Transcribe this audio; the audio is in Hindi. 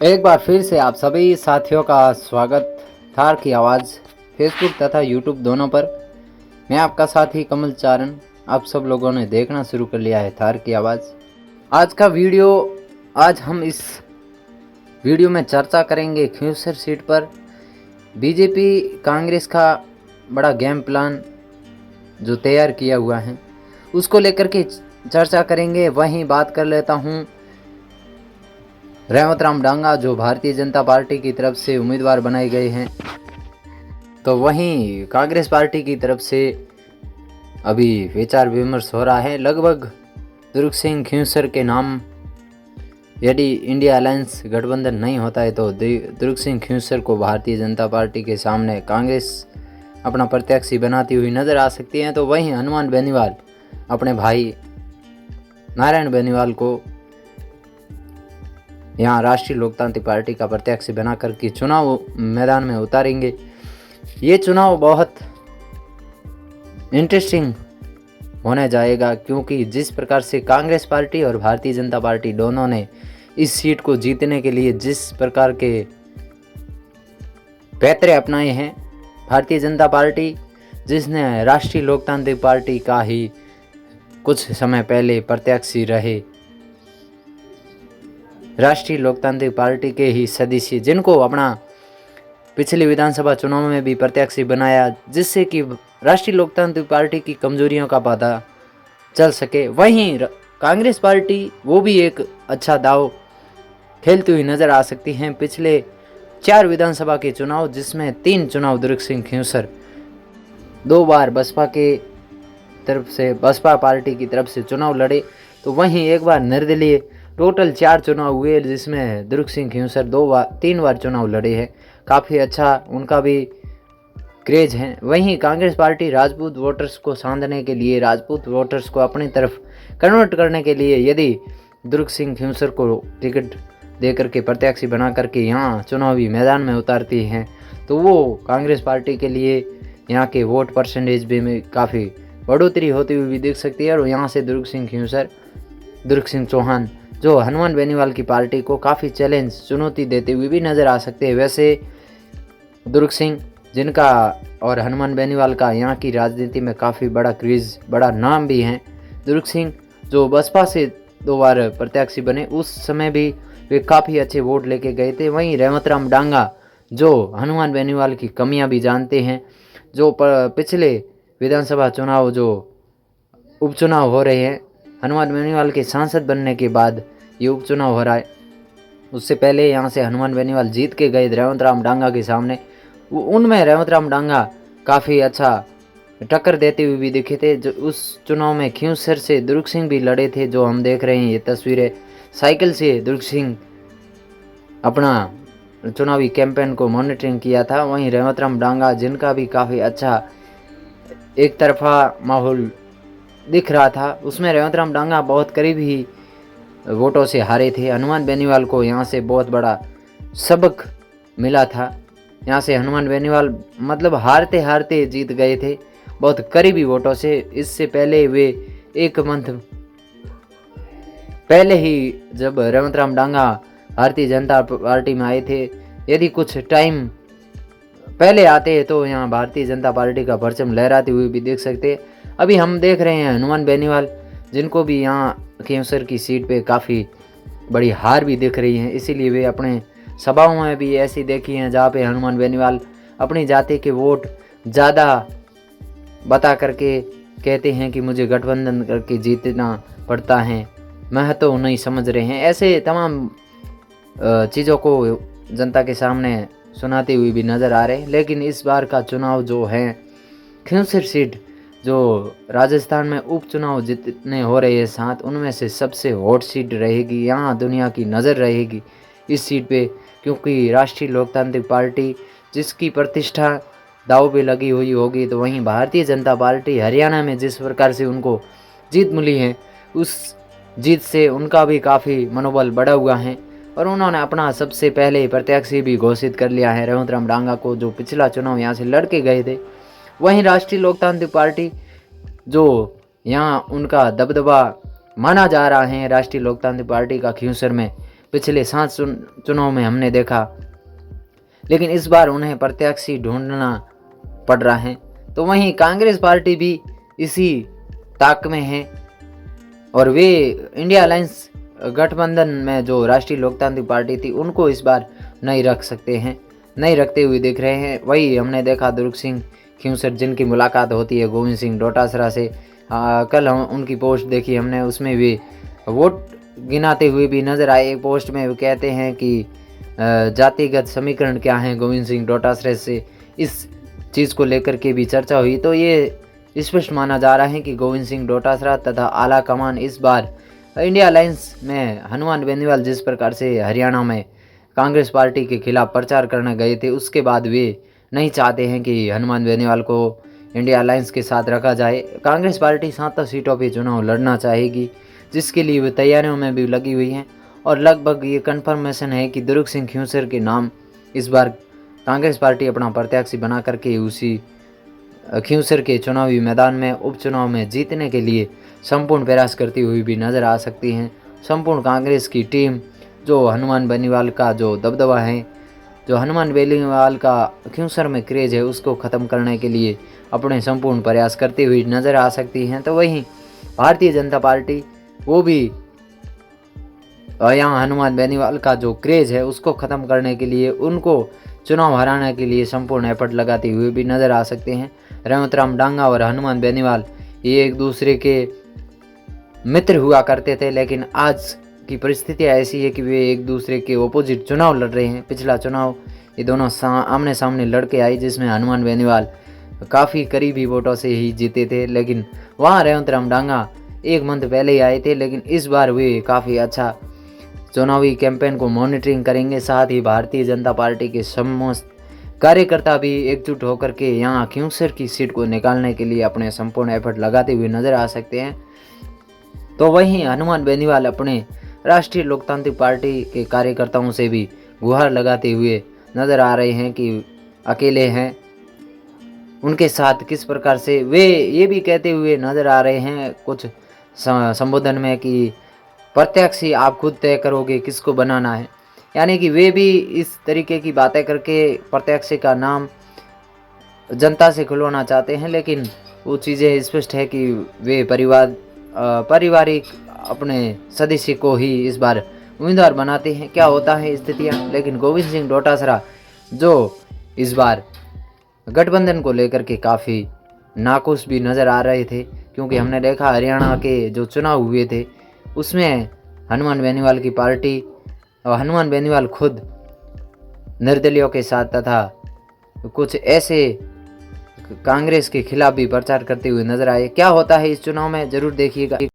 एक बार फिर से आप सभी साथियों का स्वागत थार की आवाज़ फेसबुक तथा यूट्यूब दोनों पर। मैं आपका साथी कमल चारण। आप सब लोगों ने देखना शुरू कर लिया है थार की आवाज़। आज हम इस वीडियो में चर्चा करेंगे खिंवसर सीट पर बीजेपी कांग्रेस का बड़ा गेम प्लान जो तैयार किया हुआ है उसको लेकर के चर्चा करेंगे। वहीं बात कर लेता हूँ रेवत राम डांगा जो भारतीय जनता पार्टी की तरफ से उम्मीदवार बनाए गए हैं, तो वहीं कांग्रेस पार्टी की तरफ से अभी विचार विमर्श हो रहा है। लगभग दुर्ग सिंह खिंवसर के नाम, यदि इंडिया अलायंस गठबंधन नहीं होता है तो दुर्ग सिंह खिंवसर को भारतीय जनता पार्टी के सामने कांग्रेस अपना प्रत्याशी बनाती हुई नजर आ सकती है। तो वहीं हनुमान बेनीवाल अपने भाई नारायण बेनीवाल को यहाँ राष्ट्रीय लोकतांत्रिक पार्टी का प्रत्याशी बना करके चुनाव मैदान में उतारेंगे। ये चुनाव बहुत इंटरेस्टिंग होने जाएगा, क्योंकि जिस प्रकार से कांग्रेस पार्टी और भारतीय जनता पार्टी दोनों ने इस सीट को जीतने के लिए जिस प्रकार के पैतरे अपनाए हैं, भारतीय जनता पार्टी जिसने राष्ट्रीय लोकतांत्रिक पार्टी का ही कुछ समय पहले प्रत्याशी रहे, राष्ट्रीय लोकतांत्रिक पार्टी के ही सदस्य जिनको अपना पिछले विधानसभा चुनाव में भी प्रत्याशी बनाया, जिससे कि राष्ट्रीय लोकतांत्रिक पार्टी की कमजोरियों का पता चल सके। वहीं कांग्रेस पार्टी वो भी एक अच्छा दाव खेलती हुई नजर आ सकती हैं। पिछले 4 विधानसभा के चुनाव, जिसमें 3 चुनाव दुर्ग सिंह खिंवसर 2 बार बसपा पार्टी की तरफ से चुनाव लड़े, तो वहीं एक बार निर्दलीय, टोटल 4 चुनाव हुए जिसमें दुर्ग सिंह खिंवसर 3 बार चुनाव लड़े हैं। काफ़ी अच्छा उनका भी क्रेज है। वहीं कांग्रेस पार्टी राजपूत वोटर्स को सांधने के लिए, राजपूत वोटर्स को अपनी तरफ कन्वर्ट करने के लिए यदि दुर्ग सिंह खिंवसर को टिकट दे करके प्रत्याशी बना करके यहाँ चुनावी मैदान में उतारती हैं, तो वो कांग्रेस पार्टी के लिए यहाँ के वोट परसेंटेज भी में काफ़ी बढ़ोतरी होती हुई भी दिख सकती है। और यहाँ से दुर्ग सिंह चौहान जो हनुमान बेनीवाल की पार्टी को काफ़ी चुनौती देते हुए भी नज़र आ सकते हैं। वैसे दुर्ग सिंह जिनका और हनुमान बेनीवाल का यहाँ की राजनीति में काफ़ी बड़ा क्रेज़, बड़ा नाम भी है। दुर्ग सिंह जो बसपा से 2 बार प्रत्याशी बने, उस समय भी वे काफ़ी अच्छे वोट लेके गए थे। वहीं रेवत राम डांगा जो हनुमान बेनीवाल की कमियां भी जानते हैं, जो पिछले विधानसभा चुनाव जो उपचुनाव हो रहे हैं, हनुमान बेनीवाल के सांसद बनने के बाद ये उपचुनाव हो रहा है, उससे पहले यहाँ से हनुमान बेनीवाल जीत के गए रेवत राम डांगा के सामने। उनमें रेवत राम डांगा काफ़ी अच्छा टक्कर देते हुए भी दिखे थे। जो उस चुनाव में खिंवसर से दुर्ग सिंह भी लड़े थे, जो हम देख रहे हैं ये तस्वीरें। साइकिल से दुर्ग सिंह अपना चुनावी कैंपेन को मॉनिटरिंग किया था। वहीं रेवत राम डांगा जिनका भी काफ़ी अच्छा एक तरफा माहौल दिख रहा था, उसमें रेवत राम डांगा बहुत करीब ही वोटों से हारे थे। हनुमान बेनीवाल को यहाँ से बहुत बड़ा सबक मिला था। यहाँ से हनुमान बेनीवाल मतलब हारते हारते जीत गए थे बहुत करीबी वोटों से। इससे पहले वे 1 मंथ पहले ही जब रेवत राम डांगा भारतीय जनता पार्टी में आए थे, यदि कुछ टाइम पहले आते हैं तो यहाँ भारतीय जनता पार्टी का परचम लहराते हुए भी देख सकते। अभी हम देख रहे हैं हनुमान बेनीवाल जिनको भी यहाँ खिंवसर की सीट पे काफ़ी बड़ी हार भी दिख रही है, इसीलिए वे अपने सभाओं में भी ऐसी देखी हैं जहाँ पे हनुमान बेनीवाल अपनी जाति के वोट ज़्यादा बता करके कहते हैं कि मुझे गठबंधन करके जीतना पड़ता है, महत्व तो नहीं समझ रहे हैं। ऐसे तमाम चीज़ों को जनता के सामने सुनाते हुए भी नज़र आ रहे हैं। लेकिन इस बार का चुनाव जो है खिंवसर सीट जो राजस्थान में उपचुनाव जितने हो रहे हैं 7, उनमें से सबसे हॉट सीट रहेगी। यहाँ दुनिया की नज़र रहेगी इस सीट पे, क्योंकि राष्ट्रीय लोकतांत्रिक पार्टी जिसकी प्रतिष्ठा दाव पे लगी हुई होगी, तो वहीं भारतीय जनता पार्टी हरियाणा में जिस प्रकार से उनको जीत मिली है, उस जीत से उनका भी काफ़ी मनोबल बढ़ा हुआ है। और उन्होंने अपना सबसे पहले प्रत्याशी भी घोषित कर लिया है रेवत राम डांगा को, जो पिछला चुनाव यहाँ से लड़ के गए थे। वहीं राष्ट्रीय लोकतांत्रिक पार्टी जो यहाँ उनका दबदबा माना जा रहा है, राष्ट्रीय लोकतांत्रिक पार्टी का खिंवसर में पिछले 7 चुनाव में हमने देखा, लेकिन इस बार उन्हें प्रत्याशी ढूंढना पड़ रहा है। तो वहीं कांग्रेस पार्टी भी इसी ताक में है और वे इंडिया अलायंस गठबंधन में जो राष्ट्रीय लोकतांत्रिक पार्टी थी उनको इस बार नहीं रखते हुए दिख रहे हैं। वही हमने देखा दुर्ग सिंह खिंवसर जिनकी मुलाकात होती है गोविंद सिंह डोटासरा से, कल हम उनकी पोस्ट देखी हमने, उसमें भी वोट गिनाते हुए भी नज़र आए। एक पोस्ट में वो कहते हैं कि जातिगत समीकरण क्या है गोविंद सिंह डोटासरा से, इस चीज़ को लेकर के भी चर्चा हुई। तो ये स्पष्ट माना जा रहा है कि गोविंद सिंह डोटासरा तथा आला कमान इस बार इंडिया अलायंस में हनुमान बेनीवाल जिस प्रकार से हरियाणा में कांग्रेस पार्टी के खिलाफ प्रचार करने गए थे, उसके बाद वे नहीं चाहते हैं कि हनुमान बेनीवाल को इंडिया अलायंस के साथ रखा जाए। कांग्रेस पार्टी 7 सीटों पर चुनाव लड़ना चाहेगी, जिसके लिए वे तैयारियों में भी लगी हुई हैं और लगभग ये कन्फर्मेशन है कि दुर्ग सिंह खिंवसर के नाम इस बार कांग्रेस पार्टी अपना प्रत्याशी बना करके उसी खिंवसर के चुनावी मैदान में उपचुनाव में जीतने के लिए संपूर्ण प्रयास करती हुई भी नज़र आ सकती हैं। संपूर्ण कांग्रेस की टीम जो हनुमान बेनीवाल का जो दबदबा है, जो हनुमान बेनीवाल का खिंवसर में क्रेज है, उसको ख़त्म करने के लिए अपने संपूर्ण प्रयास करती हुई नज़र आ सकती हैं। तो वहीं भारतीय जनता पार्टी वो भी यहाँ हनुमान बेनीवाल का जो क्रेज है उसको ख़त्म करने के लिए, उनको चुनाव हराने के लिए संपूर्ण एफर्ट लगाते हुए भी नज़र आ सकते हैं। रेवंत राम डांगा और हनुमान बेनीवाल ये एक दूसरे के मित्र हुआ करते थे, लेकिन आज की परिस्थितियाँ ऐसी है कि वे एक दूसरे के ओपोजिट चुनाव लड़ रहे हैं। पिछला चुनाव ये दोनों आमने सामने लड़के आए, जिसमें हनुमान बेनीवाल काफ़ी करीबी वोटों से ही जीते थे, लेकिन वहाँ रेवंत राम डांगा 1 मंथ पहले ही आए थे। लेकिन इस बार वे काफ़ी अच्छा चुनावी कैंपेन को मॉनिटरिंग करेंगे। साथ ही भारतीय जनता पार्टी के समस्त कार्यकर्ता भी एकजुट होकर के यहाँ खिंवसर की सीट को निकालने के लिए अपने संपूर्ण एफर्ट लगाते हुए नज़र आ सकते हैं। तो वहीं हनुमान बेनीवाल अपने राष्ट्रीय लोकतांत्रिक पार्टी के कार्यकर्ताओं से भी गुहार लगाते हुए नज़र आ रहे हैं कि अकेले हैं, उनके साथ किस प्रकार से वे ये भी कहते हुए नज़र आ रहे हैं कुछ संबोधन में कि प्रत्याशी आप खुद तय करोगे किसको बनाना है। यानी कि वे भी इस तरीके की बातें करके प्रत्याशी का नाम जनता से खुलवाना चाहते हैं, लेकिन वो चीज़ें स्पष्ट है कि वे पारिवारिक अपने सदस्य को ही इस बार उम्मीदवार बनाते हैं। क्या होता है स्थितियाँ, लेकिन गोविंद सिंह डोटासरा जो इस बार गठबंधन को लेकर के काफ़ी नाखुश भी नज़र आ रहे थे, क्योंकि हमने देखा हरियाणा के जो चुनाव हुए थे उसमें हनुमान बेनीवाल की पार्टी और हनुमान बेनीवाल खुद निर्दलियों के साथ तथा कुछ ऐसे कांग्रेस के खिलाफ भी प्रचार करते हुए नजर आए। क्या होता है इस चुनाव में, जरूर देखिएगा।